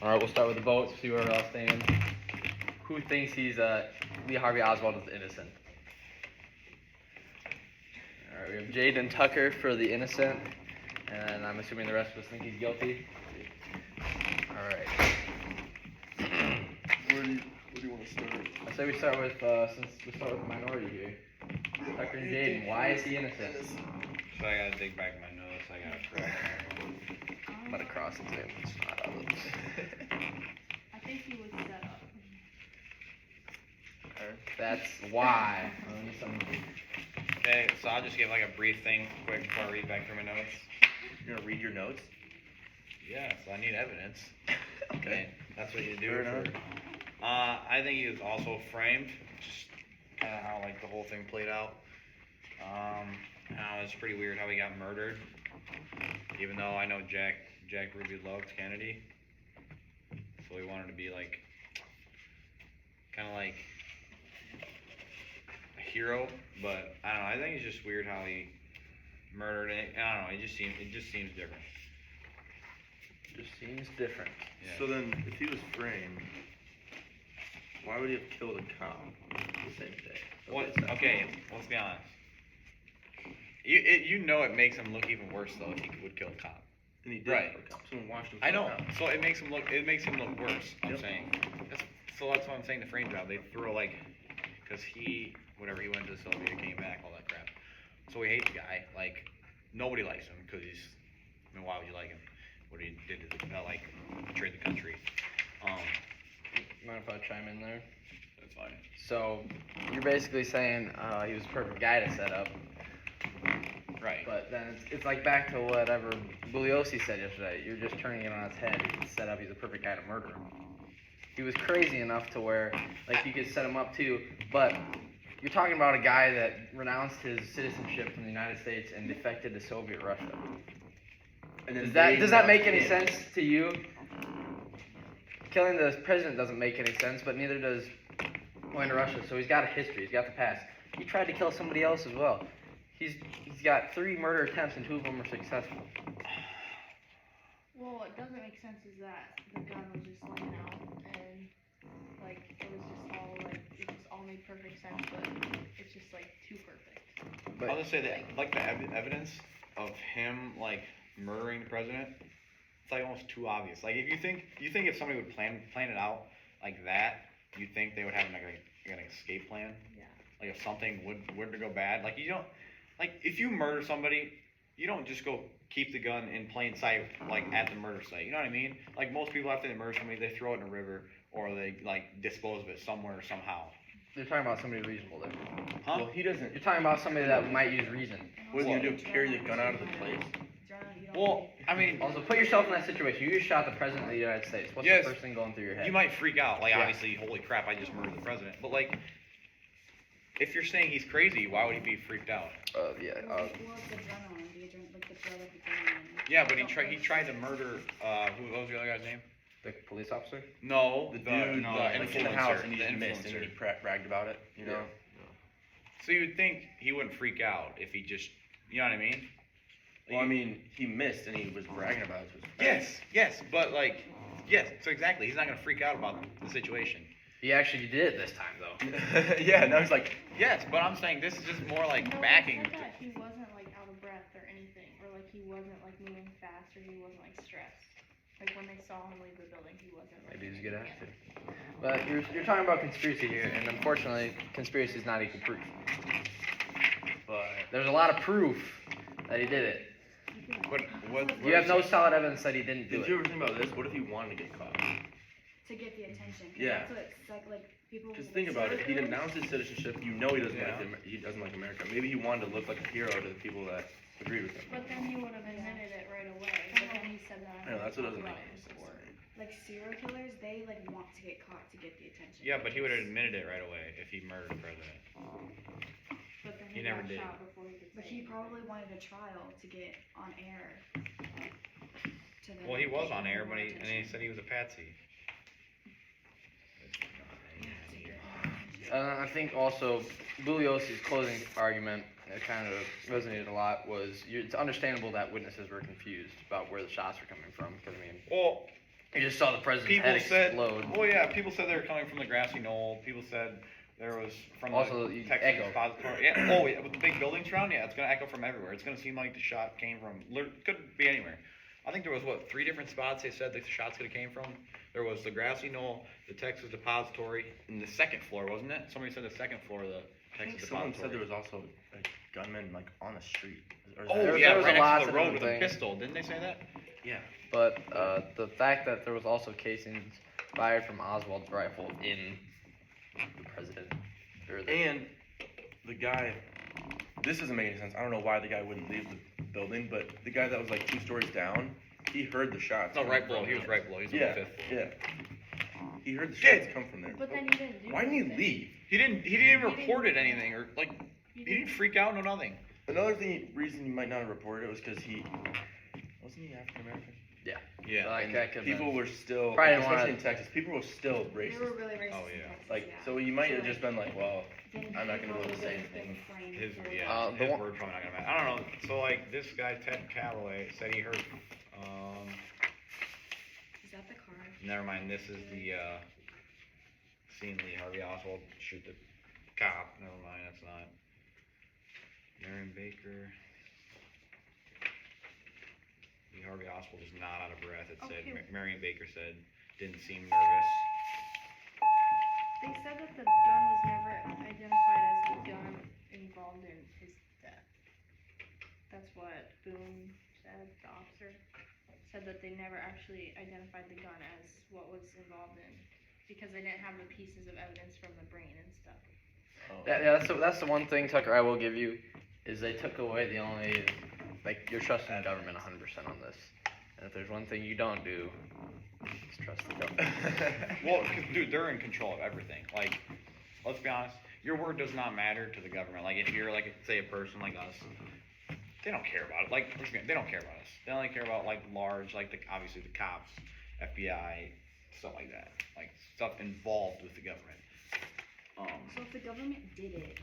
All right, we'll start with the votes. See where it all stands. Who thinks he's Lee Harvey Oswald is innocent? All right, we have Jaden Tucker for the innocent, and I'm assuming the rest of us think he's guilty. All right. Where do you want to start? I say we start with since we start with the minority here. Tucker and Jaden, why is he innocent? So I gotta dig back my notes. I gotta correct. I'm gonna cross examine. It's not out of this. I think he was set up. That's why. Okay, so I'll just give like a brief thing quick before I read back through my notes. You're gonna read your notes? Yeah, so I need evidence. Okay. That's what you do. Fair enough. I think he was also framed. Just kind of how like the whole thing played out. How it's pretty weird how he got murdered. Even though I know Jack Ruby loved Kennedy, so he wanted to be like, kind of like a hero. But I don't know. I think it's just weird how he murdered it. I don't know. It just seems different. Just seems different. Yeah. So then, if he was framed, why would he have killed a cop the same day? What? Okay, let's be honest. You know it makes him look even worse though if he would kill a cop. And he did Right. kill a cop. Someone watched him I kill a know. cop. So it makes him look worse. I'm Yep. saying. So that's what I'm saying. The frame job. They throw like, because he went to the Soviet, came back, all that crap. So we hate the guy. Like nobody likes him because he's. I mean, why would you like him? What he did to like betrayed the country. Mind if I chime in there? That's fine. So you're basically saying he was the perfect guy to set up, Right. but then it's like back to whatever Bugliosi said yesterday. You're just turning it on its head. He's set up. He's the perfect guy to murder him. He was crazy enough to where like you could set him up too, but you're talking about a guy that renounced his citizenship from the United States and defected to Soviet Russia. And then Does that make any him. sense to you? Killing the president doesn't make any sense, but neither does going to Russia. So he's got a history. He's got the past. He tried to kill somebody else as well. He's got 3 murder attempts and 2 of them are successful. Well, what doesn't make sense is that the gun was just laying out and like it was just all like it just all made perfect sense, but it's just like too perfect. But I'll just say that like the evidence of him like murdering the president, it's like almost too obvious. Like if you think if somebody would plan it out like that, you think they would have like an escape plan. Yeah. Like if something would to go bad, like you don't, like if you murder somebody, you don't just go keep the gun in plain sight like at the murder site. You know what I mean? Like most people after they murder somebody, they throw it in a river or they like dispose of it somewhere somehow. you're talking about somebody reasonable there. Huh? Well, he doesn't. You're talking about somebody that might use reason. What is he gonna do? Carry the gun out of the place? Well, I mean, Also, put yourself in that situation. You just shot the president of the United States. What's Yes. the first thing going through your head? you might freak out. Like Yeah. obviously, holy crap, I just murdered the president. But like, if you're saying he's crazy, why would he be freaked out? Yeah. Well, it's adrenaline, like the thrill of adrenaline. Yeah, but he tried to murder. What was the other guy's name? The police officer? No, The dude, the like in the house, and he the just missed, and he influencer. bragged about it. You know. So you would think he wouldn't freak out if he just, you know what I mean? Well, I mean, he missed, and he was bragging about it to his friends. Yes, but like, yes, so exactly. He's not gonna freak out about the situation. He actually did it this time, though. Yeah. Now he's like, Yes, but I'm saying this is just more like No, backing. He said that he wasn't like out of breath or anything, or like he wasn't like moving fast, or he wasn't like stressed. Like when they saw him leave the building, he wasn't. Like, Maybe he's a good in actor. But you're talking about conspiracy here, and unfortunately, conspiracy is not equal proof. but There's a lot of proof that he did it. But what? You have no solid evidence that he didn't do did you it. ever think about this? What if he wanted to get caught? To get the attention. 'Cause Yeah. That's what it's like people. Just think about it. He denounced his citizenship. You know he doesn't Yeah. he doesn't like America. Maybe he wanted to look like a hero to the people that agree with him. But then he would have admitted it right away. But then he said that. I know that's what doesn't make about any his sense. work. to me. Like serial killers, they like want to get caught to get the attention. Yeah, but he would have admitted it right away if he murdered the president. But then He he, never got did. shot before he could But say he anything. probably wanted a trial to get on air. To then Well, he was get on air, more but and he attention. said he was a patsy. I think also Bugliosi's closing argument that kind of resonated a lot was it's understandable that witnesses were confused about where the shots were coming from. Because I mean, Well, You just saw the president's people head said, explode. oh yeah, people said they were coming from the grassy knoll. People said there was from Also, the you Texas echo. Depository. Yeah, oh yeah, with the big buildings around, yeah, it's gonna echo from everywhere. It's gonna seem like the shot came from, could be anywhere. I think there was, what, 3 different spots they said the shots could have came from? There was the grassy knoll, the Texas Depository, and the 2nd floor, wasn't it? Somebody said the 2nd floor of the I think Texas someone Depository. said there was also a gunman like on the street. Or is Oh that- yeah, there was right a lot next to the of road with a things. pistol. Didn't they say that? yeah. But the fact that there was also casings fired from Oswald's rifle in the president, or the, And the guy, this doesn't make any sense. I don't know why the guy wouldn't leave the building, but the guy that was like 2 stories down, he heard the shots. No, coming right below. from He was there. right below. He was on Yeah, the 5th. yeah. He heard the shots come from there. But then he didn't do Why didn't he anything. leave? He didn't even He didn't- report it anything or like He he didn't didn't. freak out, no nothing. Another reason he might not have reported it was because wasn't he African American? Yeah. like that could People were still, Probably didn't especially wanna- in Texas, people were still They were racist. really racist. Oh, in yeah. Texas, Like, yeah. so he might So, have just been like, well, then I'm not gonna people be able to say would've been anything. framed His for- yeah, the his one- word's probably not gonna matter. I don't know. So like this guy Ted Calloway said he heard. Is that the car? Never mind. This is the seeing Lee Harvey Oswald shoot the cop. Never mind. That's not. Marion Baker. Lee Harvey Oswald is not out of breath. It said Okay. Marion Baker said didn't seem nervous. They said that the gun was never identified as the gun involved in his death. That's what Boone said, the officer. Said that they never actually identified the gun as what was involved in, because they didn't have the pieces of evidence from the brain and stuff. Yeah, that's the one thing, Tucker, I will give you, is they took away the only, like, you're trusting the government 100% on this. And if there's one thing you don't do, it's trust the government. Well, 'cause, dude, they're in control of everything. Like, let's be honest, your word does not matter to the government. Like, if you're, like, say, a person like us, they don't care about it. Like, they don't care about us. They only care about, like, large, like, obviously the cops, FBI, stuff like that. Like, stuff involved with the government. So if the government did it,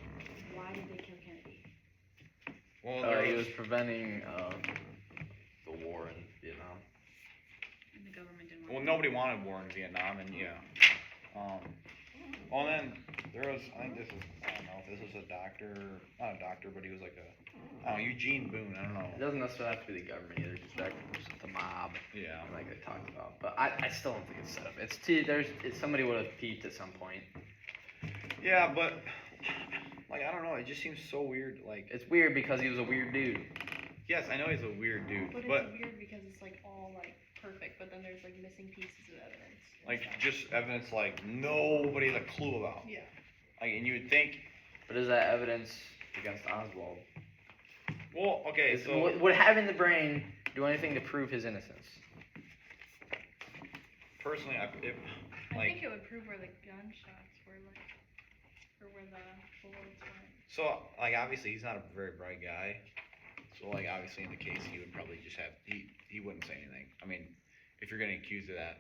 why did they kill Kennedy? Well, He was preventing the war in Vietnam. And the government didn't want well, nobody wanted war in Vietnam, and yeah. Well, then there was, I think this is, I don't know if this was a doctor, not a doctor, but he was like a, I don't know, Eugene Boone, I don't It know. doesn't necessarily have to be the government either, just that the mob, Yeah. like I talked about. But I still don't think it's set up. Somebody would have peeped at some point. Yeah, but, like, I don't know, it just seems so weird, like, It's weird because he was a weird dude. yes, I know he's a weird dude, But but, it's weird because it's like all like perfect, but then there's like missing pieces of evidence. and like, stuff. just evidence, like, nobody has a clue about. Yeah. Like, and you would think, But is that evidence against Oswald? well, okay, so, Would having the brain do anything to prove his innocence? personally, I like, think it would prove where the gunshots were, like, or where the bullets went. so, like, obviously, he's not a very bright guy. So, like, obviously, in the case, he would probably just have, he wouldn't say anything. I mean, if you're getting accused of that,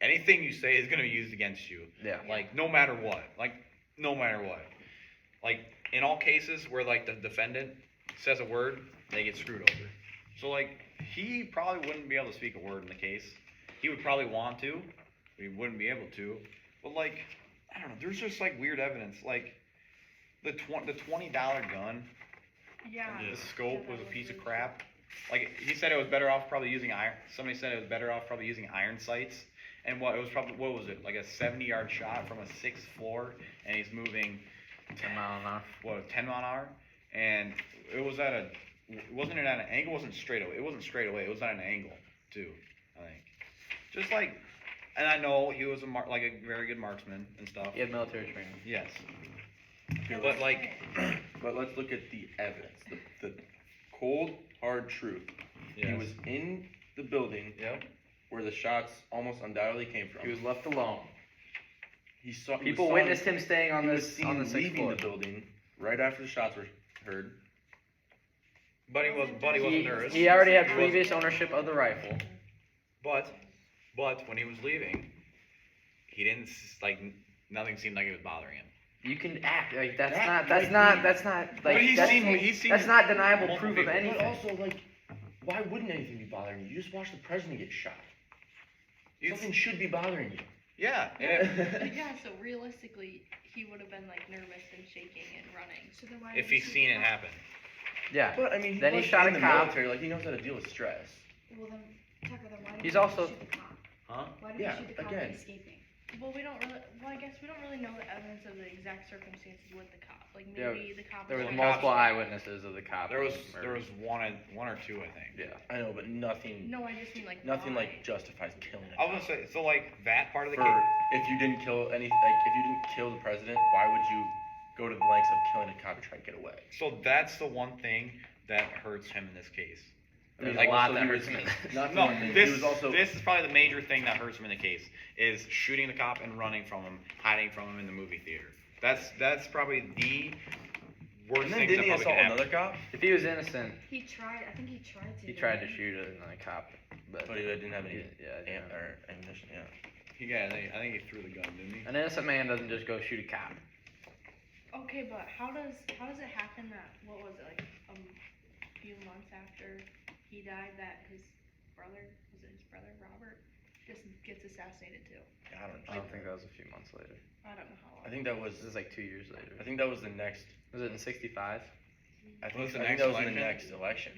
anything you say is gonna be used against you. Yeah. Like, no matter what. Like, no matter what. Like, in all cases where, like, the defendant says a word, they get screwed over. So, like, he probably wouldn't be able to speak a word in the case. He would probably want to, but he wouldn't be able to. But, like, I don't know, there's just, like, weird evidence. Like, the $20 gun, Yeah. the scope was a that piece of really crap. Like, he said it was better off probably using iron, somebody said it was better off probably using iron sights. And what was it, like a 70-yard shot from a 6th floor, and he's moving 10 mile an hour. 10 mile an hour, and it was at wasn't it at an angle? It wasn't straight away. It wasn't straight away. It was at an angle too, I think. Just like, and I know he was like a very good marksman and stuff. He had military training. Yes, Okay, but like, but let's look at the evidence, the cold, hard truth. yes. He was in the building Yep. where the shots almost undoubtedly came from. He was left alone. He saw he People was witnessed him staying on He was this seen on the 6th leaving floor. the building right after the shots were heard. But he wasn't nervous. He already had He wasn't- previous ownership of the rifle. But when he was leaving, he didn't like nothing seemed like it was bothering him. You can act like That that's might not But like he's that's, seen that's not deniable multiple proof of people. But anything. also, like, why wouldn't anything be bothering you? You just watched the president get shot. Something should be bothering you. Yeah. Yeah, so realistically, he would have been like nervous and shaking and running. So then why If did he he's shoot seen the it cop? happen. Yeah. But I mean, he Then he was shot in a the cop. military. Like he knows how to deal with stress. Well then, Tucker, then why did He's he also- shoot the cop? Huh? Why did Yeah, he shoot the cop again. escaping? Well, I guess we don't really know the evidence of the exact circumstances with the cop. Like Yeah, maybe the cop. There was like- multiple eyewitnesses of the cop. There was being there murdered. was one or two, I think. Yeah. I know, but nothing. No, I just mean like. Nothing why? like justifies killing a I was cop. gonna say, so like that part of the For case. if you didn't kill any, like if you didn't kill the president, why would you go to the lengths of killing a cop to try to get away? So that's the one thing that hurts him in this case. I mean, There's a lot also that he was, hurts him. not the No, one thing, this he was also this is probably the major thing that hurts him in the case is shooting the cop and running from him, hiding from him in the movie theater. That's probably the worst and then thing didn't that he probably assault can happen. another cop? If he was innocent, He tried, I think he tried to. he tried to didn't shoot another cop, but But he didn't have any yeah. or ammunition. Yeah. Yeah, I think he threw the gun, didn't he? An innocent man doesn't just go shoot a cop. Okay, but how does it happen that what was it like a few months after he died that his brother Robert just gets assassinated too? I don't. I don't think that was a few months later. I don't know how long. I think that was. This is like 2 years later. I think that was the next. Was it in '65? I think, Was the I think next that was in the election? next election.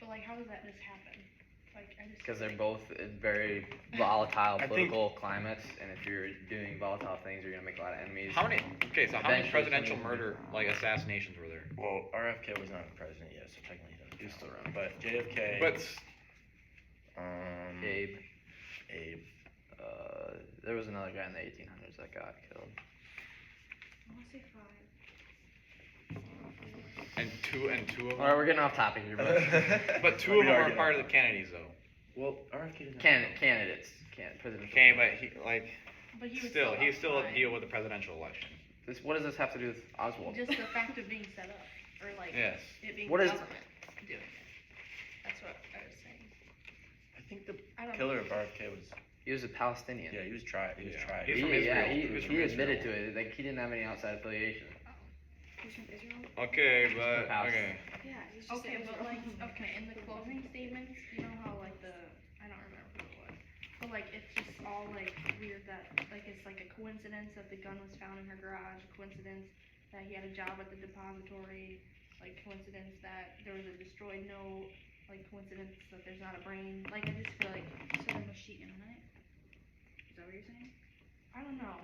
But like, how does that just happen? Like, I just. Because they're both in very volatile I think- political climates, and if you're doing volatile things, you're gonna make a lot of enemies. How many? Okay, so how many Eventually presidential somebody's murder like assassinations were there? Well, RFK was not president yet, so technically he doesn't. He's count. still around. But JFK. But Abe. Abe. There was another guy in the 1800s that got killed. I wanna say 5. and two of them. All right, we're getting off topic here, But two of them are part of the Kennedys though. Well, RFK doesn't. candidates, presidential. Okay, but he like But he was still up by deal with the presidential election. What does this have to do with Oswald? just the fact of being set up, or like Yes. it being What is- government doing it. That's what I was saying. I think the I don't killer know. of RFK was. He was a Palestinian. Yeah, he was tried. He was Yeah. tried. He's He, from yeah, Israel. he, He was from he admitted to Israel. it. Like he didn't have any outside affiliation. He's from Israel? Okay, but- okay. Yeah, he's just Okay, but Israel. like, okay, in the closing statements, you know how like I don't remember who it was, but like it's just all like weird that like it's like a coincidence that the gun was found in her garage, a coincidence that he had a job at the depository, like coincidence that there was a destroyed note, like coincidence that there's not a brain. Like I just feel like So then was she innocent? Is that what you're saying? I don't know.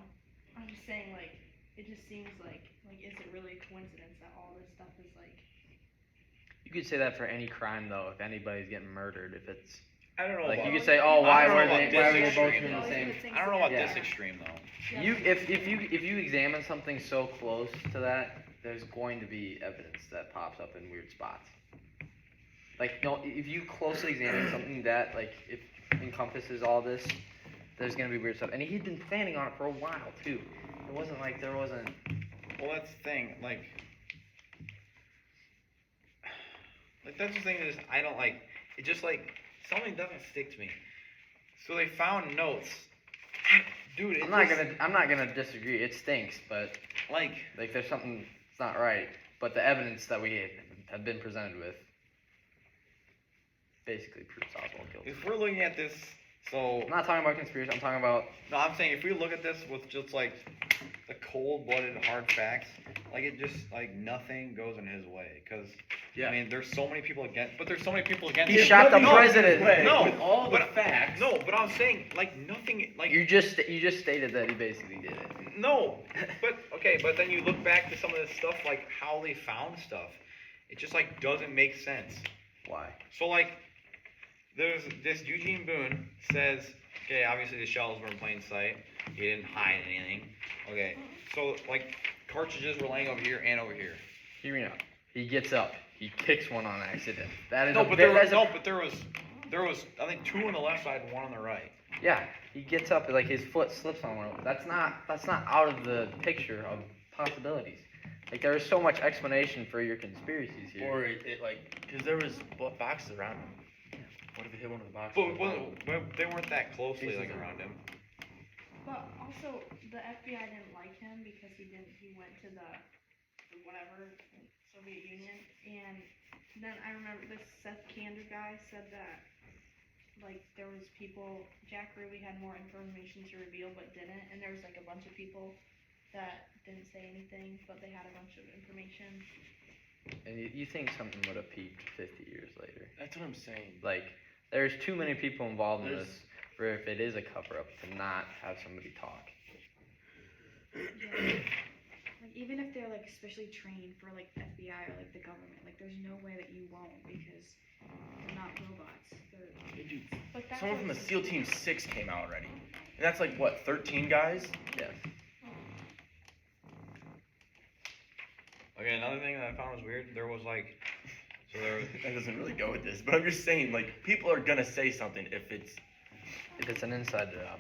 I'm just saying like it just seems like is it really a coincidence that all this stuff is like. You could say that for any crime, though. If anybody's getting murdered, if it's I don't know. like about, you could say, oh, why I don't know were about they? Why this were they both extreme, in the though. same? I don't know about Yeah. this extreme though. You if you examine something so close to that, there's going to be evidence that pops up in weird spots. Like no, if you closely examine something that like it encompasses all this, there's gonna be weird stuff. And he'd been planning on it for a while too. It wasn't like there wasn't. Well, that's the thing. Like that's the thing is I don't like. It just like something doesn't stick to me. So they found notes, dude. I'm not gonna disagree. It stinks, but like. like there's something that's not right. But the evidence that we have been presented with basically proves Oswald guilty. If we're looking at this, so I'm not talking about conspiracy. I'm talking about no, I'm saying if we look at this with just like the cold-blooded hard facts, like it just like nothing goes in his way, because Yeah. I mean there's so many people against, but there's so many people against. he him. shot the No, president. No, with all the but- facts. No, but I'm saying like nothing, like You just stated that he basically did it. no, but okay, but then you look back to some of this stuff, like how they found stuff, it just like doesn't make sense. Why? So like, there's this Eugene Boone says, okay, obviously the shells were in plain sight. He didn't hide anything. Okay, so like cartridges were laying over here and over here. Hear me out. He gets up. He kicks one on accident. That is No, a but bit. there was I think 2 on the left side and 1 on the right. Yeah, he gets up like his foot slips on one. That's not out of the picture of possibilities. Like there is so much explanation for your conspiracies here. Or it like, because there was boxes around him. What if it hit one of the boxes? But they weren't that closely Pieces like of- around him. But also the FBI didn't like him because he went to the whatever Soviet Union, and then I remember this Seth Kander guy said that like, there was people, Jack Ruby had more information to reveal but didn't, and there was like a bunch of people that didn't say anything, but they had a bunch of information. And you think something would have peaked 50 years later. That's what I'm saying. Like, there's too many people involved in There's- this for if it is a cover-up to not have somebody talk. Yeah. Like, even if they're like especially trained for like FBI or like the government, like there's no way that you won't because they're not robots. They're Dude, But that's someone from the what's- SEAL Team 6 came out already. And that's like, what, 13 guys? Yes. Okay, another thing that I found was weird. There was like, so there was, That doesn't really go with this, but I'm just saying, like, people are gonna say something if it's. If it's an inside job.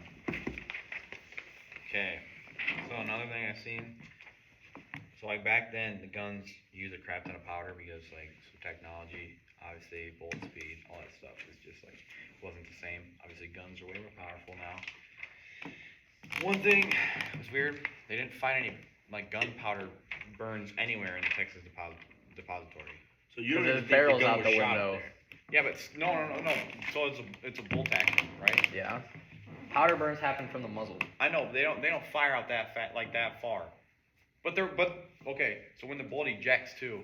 okay. So another thing I seen. So like back then, the guns use a crap ton of powder because like so technology, obviously bullet speed, all that stuff is just like wasn't the same. Obviously guns are way more powerful now. One thing was weird. They didn't find any like gunpowder burns anywhere in the Texas depository. So you don't There's even think barrels the gun out was the shot window. there. Yeah, but no. So it's a bolt action, right? Yeah. Powder burns happen from the muzzle. I know they don't fire out that that far. But okay. So when the bullet ejects too,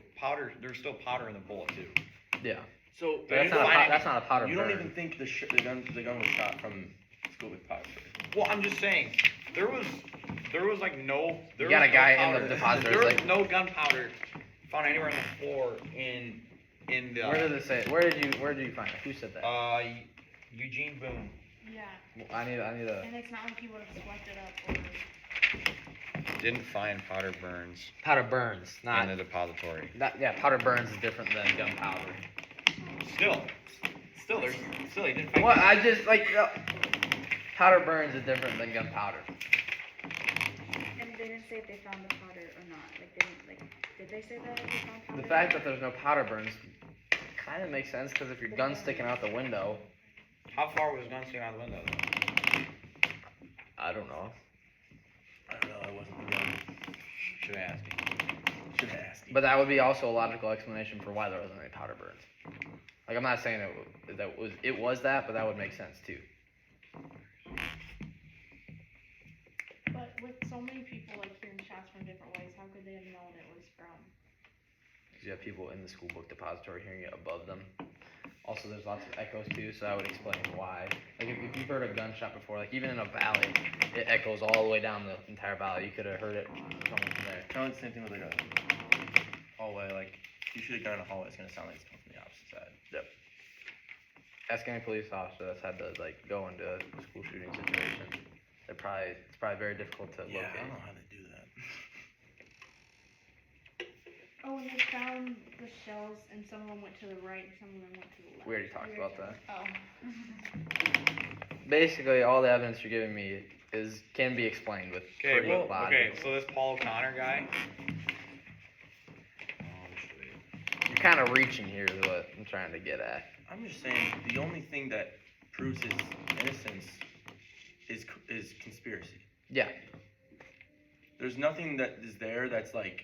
there's still powder in the bullet too. Yeah. So They That's didn't not, a, find that's not a powder you burn. don't even think the gun was shot from school with powder. Well, I'm just saying there was like no. There You got was a guy no in the powder. depository, There was like- no gunpowder found anywhere on the floor in the. Where did it say? Where did you find it? Who said that? Eugene Boone. Yeah, I need a and it's not like he would have swept it up or. Didn't find powder burns powder burns, not in the depository. that. Yeah, powder burns is different than gunpowder. Still, he didn't find. What? I just like powder burns is different than gunpowder. and they didn't say if they found the powder or not. Like they didn't like did they say that if they found powder? The fact that there's no powder burns kind of makes sense because if your gun's sticking out the window, How far was his gun sticking out the window? I don't know. I don't know. I wasn't the gun. Should I ask you? Should have asked. But that would be also a logical explanation for why there wasn't any powder burns. Like I'm not saying it was that, but that would make sense too. But with so many people like hearing shots from different ways, how could they have known it was from? Because you have people in the school book depository hearing it above them. Also, there's lots of echoes too, so that would explain why. Like if you've heard a gunshot before, like even in a valley, it echoes all the way down the entire valley. You could have heard it coming from there. Kind of the same thing with like a hallway. Like if you shoot a gun in a hallway, it's gonna sound like it's coming from the opposite side. Ask any police officer that's had to like go into a school shooting situation. It's probably very difficult to Yeah, I locate. don't know how they do that. Oh, and they found the shells, and some of them went to the right, and some of them went to the left. We already talked about that. Oh. Basically, all the evidence you're giving me can be explained with Okay, pretty well, logic. okay, so this Paul O'Connor guy. You're kind of reaching here is what I'm trying to get at. I'm just saying the only thing that proves his innocence is conspiracy. Yeah. There's nothing that is there that's like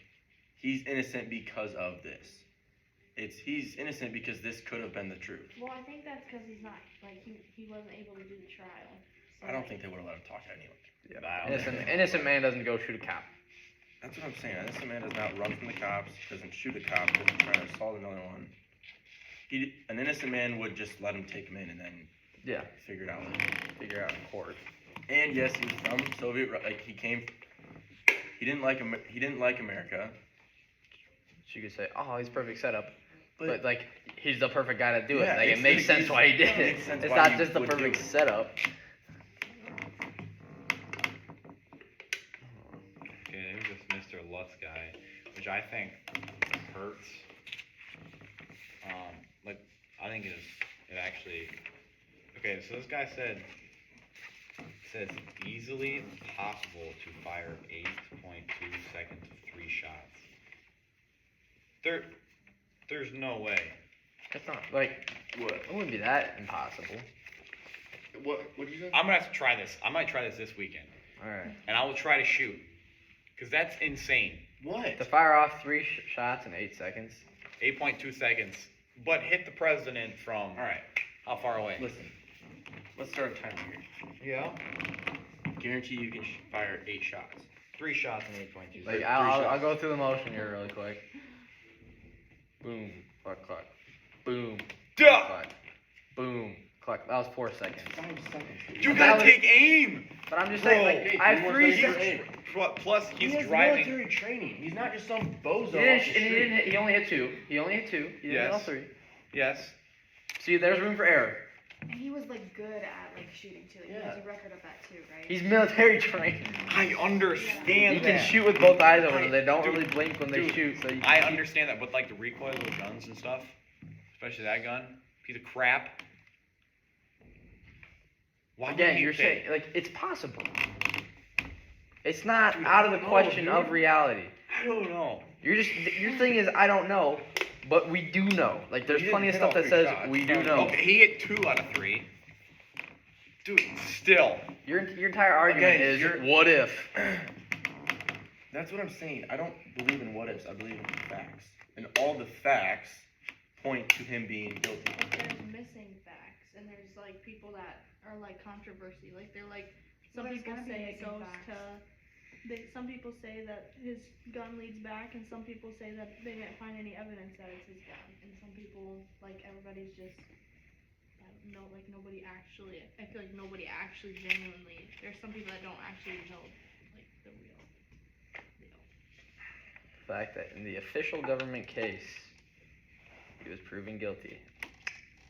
he's innocent because of this. He's innocent because this could have been the truth. Well, I think that's because he's not, like, he wasn't able to do the trial. So, I don't like, think they would have let him talk anyway. Innocent man doesn't go shoot a cop. That's what I'm saying. This man does not run from the cops, doesn't shoot a cop, doesn't try to assault another one. An innocent man would just let him take him in and then Yeah. figure it out later. Figure out in court. And yes, he was from Soviet. Like he didn't like America. So you could say, oh, he's perfect setup. But, But like, he's the perfect guy to do Yeah, it. Like, it it's- makes sense why he did it it. makes sense It's why not he just the would do perfect it. setup. Okay, there's this Mr. Lutz guy, which I think hurts. Like, I think it actually. Okay, so this guy said it's easily possible to fire 8.2 seconds of 3 shots. There's no way. It's not, like, what? it wouldn't be that impossible. What did you say? I'm gonna have to try this. I might try this weekend, Alright. and I will try to shoot, cause that's insane. What? To fire off 3 shots in 8 seconds. 8.2 seconds, but hit the president from All right. how far away? Listen. let's start a timer here. Yeah. Guarantee you can fire 8 shots. 3 shots in 8.2. Like Three I'll shots. go through the motion here really quick. Boom, cluck, cluck. Boom, Duh! cluck. Boom, cluck. That was 4 seconds. 5 seconds. You That gotta was- take aim! But I'm just Bro, saying, hey, like, I have he 3 wants to seconds. aim. Plus, He he's has driving. military training. He's not just some bozo. He off didn't. the And he street. didn't. He only hit 2. He only hit 2. He didn't hit all Yes. 3. Yes. See, there's room for error. And he was like good at like shooting too. Like, he Yeah. has a record of that too, right? He's military trained. I understand He can that. shoot with both eyes open. They don't Dude, really blink when they dude, shoot. So you I can understand that, but like the recoil with guns and stuff, especially that gun, piece of crap. Why would Again, he you're pick- saying like it's possible. It's not Dude, out of the I don't know, question dude. of reality. I don't know. You're just your thing is I don't know, but we do know. Like there's He plenty of didn't stuff hit that all says 3 shots. we do know. Okay, he hit 2 out of 3. Dude, still. Your entire argument Again, is you're- what if? That's what I'm saying. I don't believe in what ifs. I believe in facts. And all the facts point to him being guilty. But there's missing facts, and there's like people that are like controversy. Like they're like, some Well, there's people gonna be say it missing goes facts. some people say that his gun leads back, and some people say that they didn't find any evidence that it's his gun. And some people, like everybody's just, I don't know, like nobody actually. I feel like nobody actually genuinely. There's some people that don't actually know like the real. The fact that in the official government case, he was proven guilty.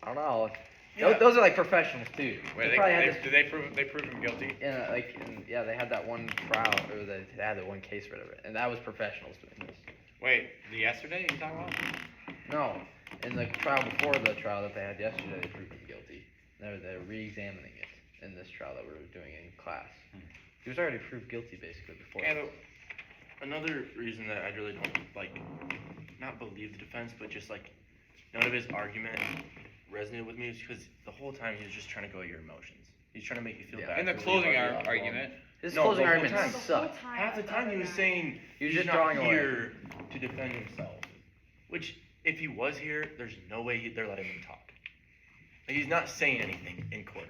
I don't know. Yeah. Those are like professionals too. Wait, They probably had this. did they prove him guilty? Yeah, yeah, they had that one trial, or they had that one case, or whatever, and that was professionals doing this. Wait, the yesterday you talking about? No, in the trial before the trial that they had yesterday, they proved him guilty. They're re-examining it in this trial that we're doing in class. He was already proved guilty basically before. And another reason that I really don't like, not believe the defense, but just like none of his argument resonated with me is because the whole time he was just trying to go at your emotions. He's trying to make you feel Yeah. bad. In the for closing Lee Harvey Oswald. argument, His No, closing the whole argument time. The whole sucked. time, Half the I time thought he was that- saying He was he's just not drawing away. here to defend himself. Which, if he was here, there's no way they're letting him talk. Like, he's not saying anything in court.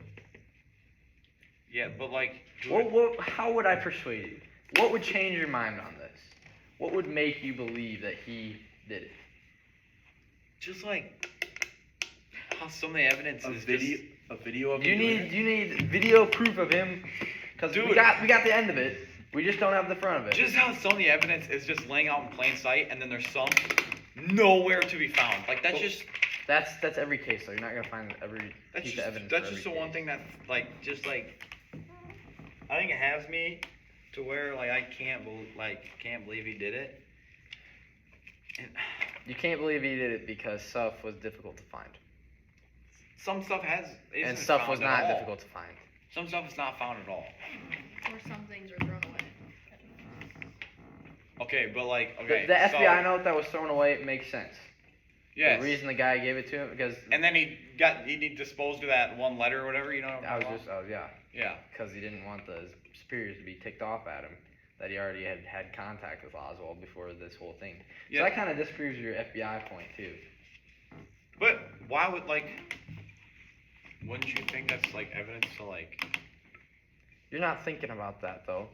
yeah, but like, How would I persuade you? What would change your mind on this? What would make you believe that he did it? just like how some of the evidence A is video, just, a video of You him doing need it? you need video proof of him, because we Dude. got the end of it. We just don't have the front of it. just how some of the evidence is just laying out in plain sight, and then there's some nowhere to be found. Like that's Well, just That's every case though. You're not gonna find every that's piece just of evidence. that's for just the every one case. thing that like just like I think it has me to where like I can't believe he did it. And You can't believe he did it because stuff was difficult to find, some stuff and isn't stuff found was at not all. difficult to find. Some stuff is not found at all. Or some things are thrown away. Okay, but like The- okay, the so, FBI note that was thrown away makes sense. yes. The reason the guy gave it to him because And then he disposed of that one letter or whatever, you know. What I I'm was talking just yeah. because he didn't want the superiors to be ticked off at him that he already had contact with Oswald before this whole thing. Yeah. So that kind of disproves your FBI point too. But why would like? Wouldn't you think that's like evidence to like You're not thinking about that though.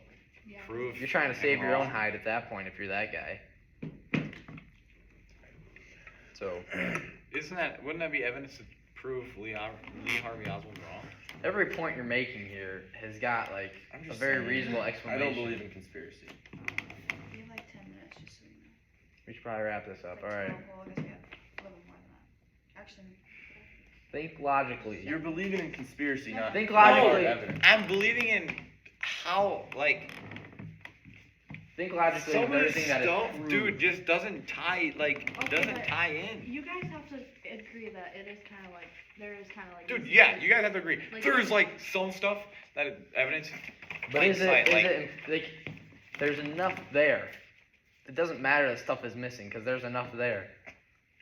Yeah. prove? You're trying to save your own wrong? hide at that point if you're that guy. So Wouldn't that be evidence to prove Lee Harvey Oswald wrong? every point you're making here has got like I'm a just very saying, reasonable I explanation. don't believe in conspiracy. We have like 10 minutes, just so you know. We should probably wrap this up. Like All right. 12, well, I guess we have a little more than that. Actually, Think logically. You're believing in conspiracy, not Think hard logically. evidence. I'm believing in how like Think logically some with of this everything that is stuff, proved. dude, just doesn't tie Okay, doesn't but tie in. You guys have to agree that it is kind of like there is kind of like. Dude, yeah, you guys have to agree. Like- There's like some stuff that evidence. But plain is sight, it, like, like, there's enough there. It doesn't matter that stuff is missing because there's enough there.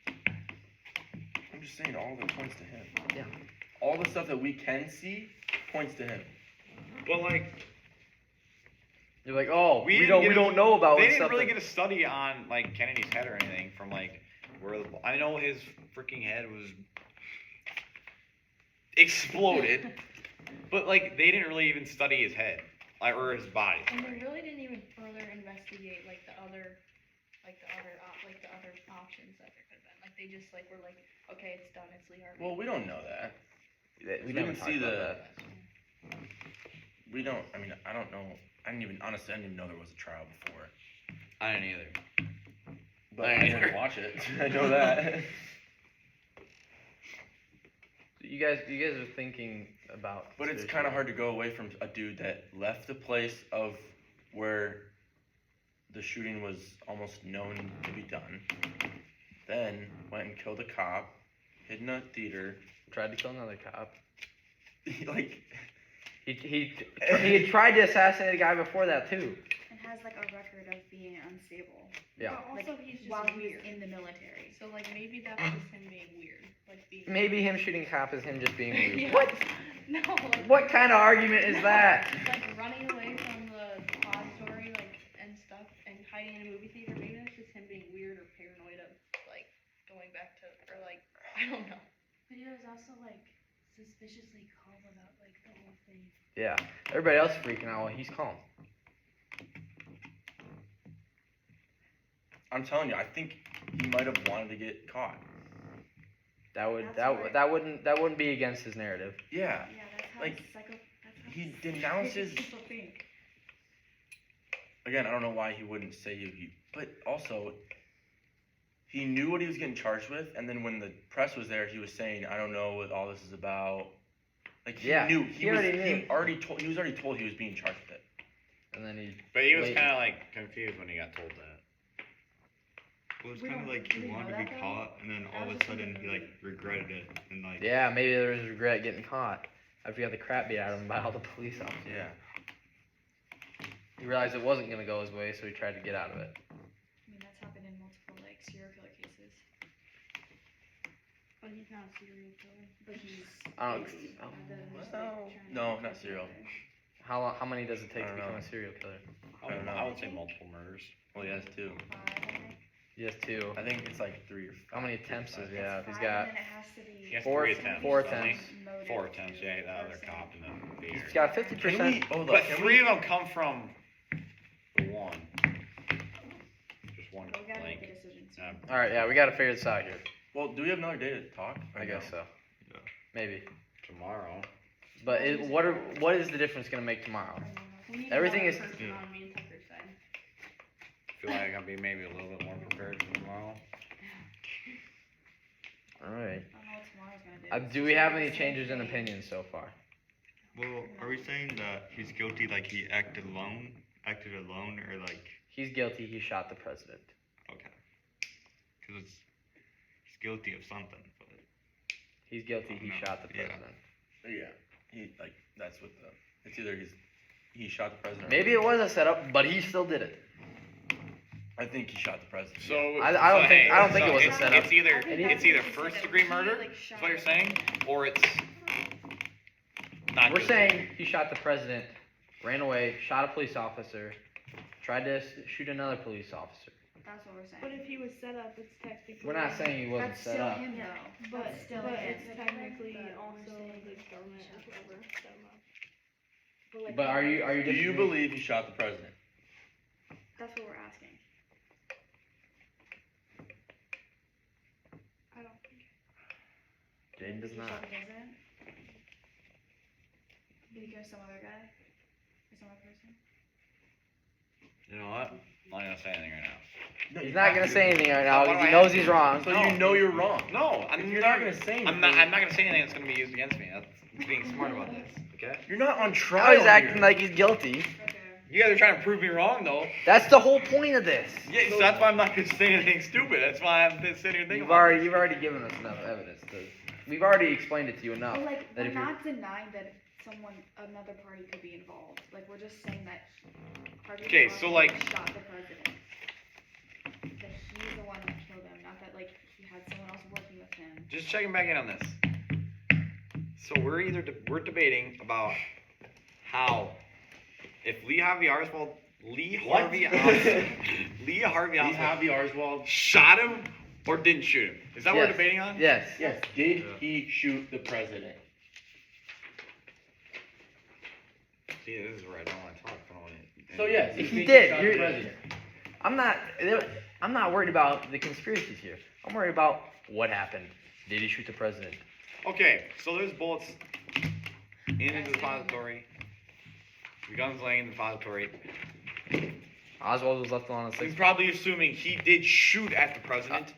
I'm just saying all of it points to him. Yeah. All the stuff that we can see points to him. But like You're like, oh, we didn't don't get a- know about they what didn't stuff. really that- get a study on like Kennedy's head or anything from like where I know his freaking head was exploded, But like, they didn't really even study his head, like, or his body. And they sorry. really didn't even further investigate like the other options that there could have been. Like they just like were like, okay, it's done, it's Lee Harvey. Well, we don't know that. We didn't never see talked the- about that. We don't. I mean, I don't know. Honestly, I didn't even know there was a trial before. I didn't either. But I I didn't didn't watch it. I know that. You guys are thinking about. But it's kind of hard to go away from a dude that left the place of where the shooting was almost known to be done, then went and killed a cop, hid in a theater. Tried to kill another cop. Like, He had tried to assassinate a guy before that too. And has like a record of being unstable. Yeah. But also he's just while he weird. was in the military. So like maybe that's just him being weird. Like being Maybe him shooting a cop is him just being weird. Yeah. What? No. Like, What kind of argument is that? like running away from the pod story, like and stuff, and hiding in a movie theater. Maybe that's just him being weird or paranoid of like going back to or like I don't know. But he was also like suspiciously calm about like the whole thing. Yeah. Everybody else is freaking out while he's calm. I'm telling you, I think he might have wanted to get caught. That would That's that wouldn't be against his narrative. Yeah. Yeah, that's how Like, that's how He denounces. people think. Again, I don't know why he wouldn't say he. But also, he knew what he was getting charged with, and then when the press was there, he was saying, "I don't know what all this is about." Like he Yeah, knew. he already knew. He was already told he was being charged with it. And then he. But he was Wait. kind of like confused when he got told that. Well, it's We kind of don't like he really wanted know to be that, though. caught, and then all of a sudden he like regretted it, and like Yeah, maybe there was regret getting caught. After he got the crap beat out of him by all the police officers. Yeah. He realized it wasn't gonna go his way, so he tried to get out of it. I mean, that's happened in multiple like serial killer cases. But he's not a serial killer. But he's I don't- crazy. oh, Rather than just, no, like, trying to no, kill not serial. somebody. How many does it take I to don't become know. a serial killer? I don't know. I would say multiple murders. Well, he has two. 5, I think. He has two. I think it's like 3 or 4. How many attempts does he It's have? He's 5, got. and then it has to be He has Four- 3 attempts. four doesn't he? attempts. motive 4 to attempts, yeah, the other person. cop in the theater. He's got 50%. Can we? Oh, look. But can 3 we, of them come from the one. Just one But we gotta blank. make a decision soon. All right, yeah, we gotta figure this out here. well, do we have another day to talk? I guess so. Yeah. Maybe. Tomorrow. But what is the difference gonna make tomorrow? We need Everything one is- person Yeah. on me and Tucker's side. I feel like I'll be maybe a little bit more prepared for tomorrow. All right. I don't know what tomorrow's gonna do. Do we have any changes in opinion so far? well, are we saying that he's guilty, like he acted alone, or like He's guilty. He shot the president. okay, because he's guilty of something, but He's guilty. He No, shot the yeah. president. Yeah. He like that's what the. It's either he shot the president. or- Maybe it was a setup, but he still did it. I think he shot the president. So I don't think it was a it's, setup. It's either I think it's that's either what he first said. degree He, murder, like, is shot what you're him. saying, or it's not. We're guilty. saying he shot the president, ran away, shot a police officer, tried to shoot another police officer. That's what we're saying. But if he was set up, it's technically. We're not saying he wasn't That's set still up. him Yeah, though. but That's still but him. it's technically But we're also saying the he government or shot the whoever president. set him up. like, But are you Do you disagreeing? believe he shot the president? That's what we're asking. I don't think. Jaden does Did he shot not. the president? Did he go some other guy? Or some other person? You know what? I'm not gonna say anything right now. No, He's you not have gonna to. say anything right Why now. do He I knows have he's to? wrong. So you know you're wrong. No, If you're not gonna say anything. I'm not gonna say anything that's gonna be used against me. That's being smart about this. Okay. You're not on Now trial. he's acting here. like he's guilty. Okay. You guys are trying to prove me wrong, though. That's the whole point of this. Yeah, so that's why I'm not gonna say anything stupid. That's why I'm sitting here thinking. You've about this. already given us enough evidence. We've already explained it to you enough. But like, that we're if you're- not denying that another party could be involved. Like, we're just saying that Harvey Okay, Weinstein so, like- shot the president. That he's the one that killed him, not that like he had someone else working with him. Just checking back in on this. So we're we're debating about how if Lee Harvey Oswald Lee Harvey Oswald. shot him or didn't shoot him. Is that what we're Yes. debating on? Yes. Yes. Did he shoot the president? See, this is where I don't want to talk. I don't want to. So yes, He you think did. shot the You're- president. I'm not worried about the conspiracies here. I'm worried about what happened. Did he shoot the president? Okay, so there's bullets in the depository. The guns laying in the depository. Oswald was left alone on I'm six. probably assuming he did shoot at the president.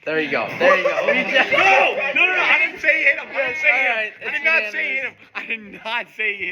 There you go. There you go. No, I didn't say hit him. I didn't say hit him. Alright, I did it's not say hit unanimous. him. I did not say hit him.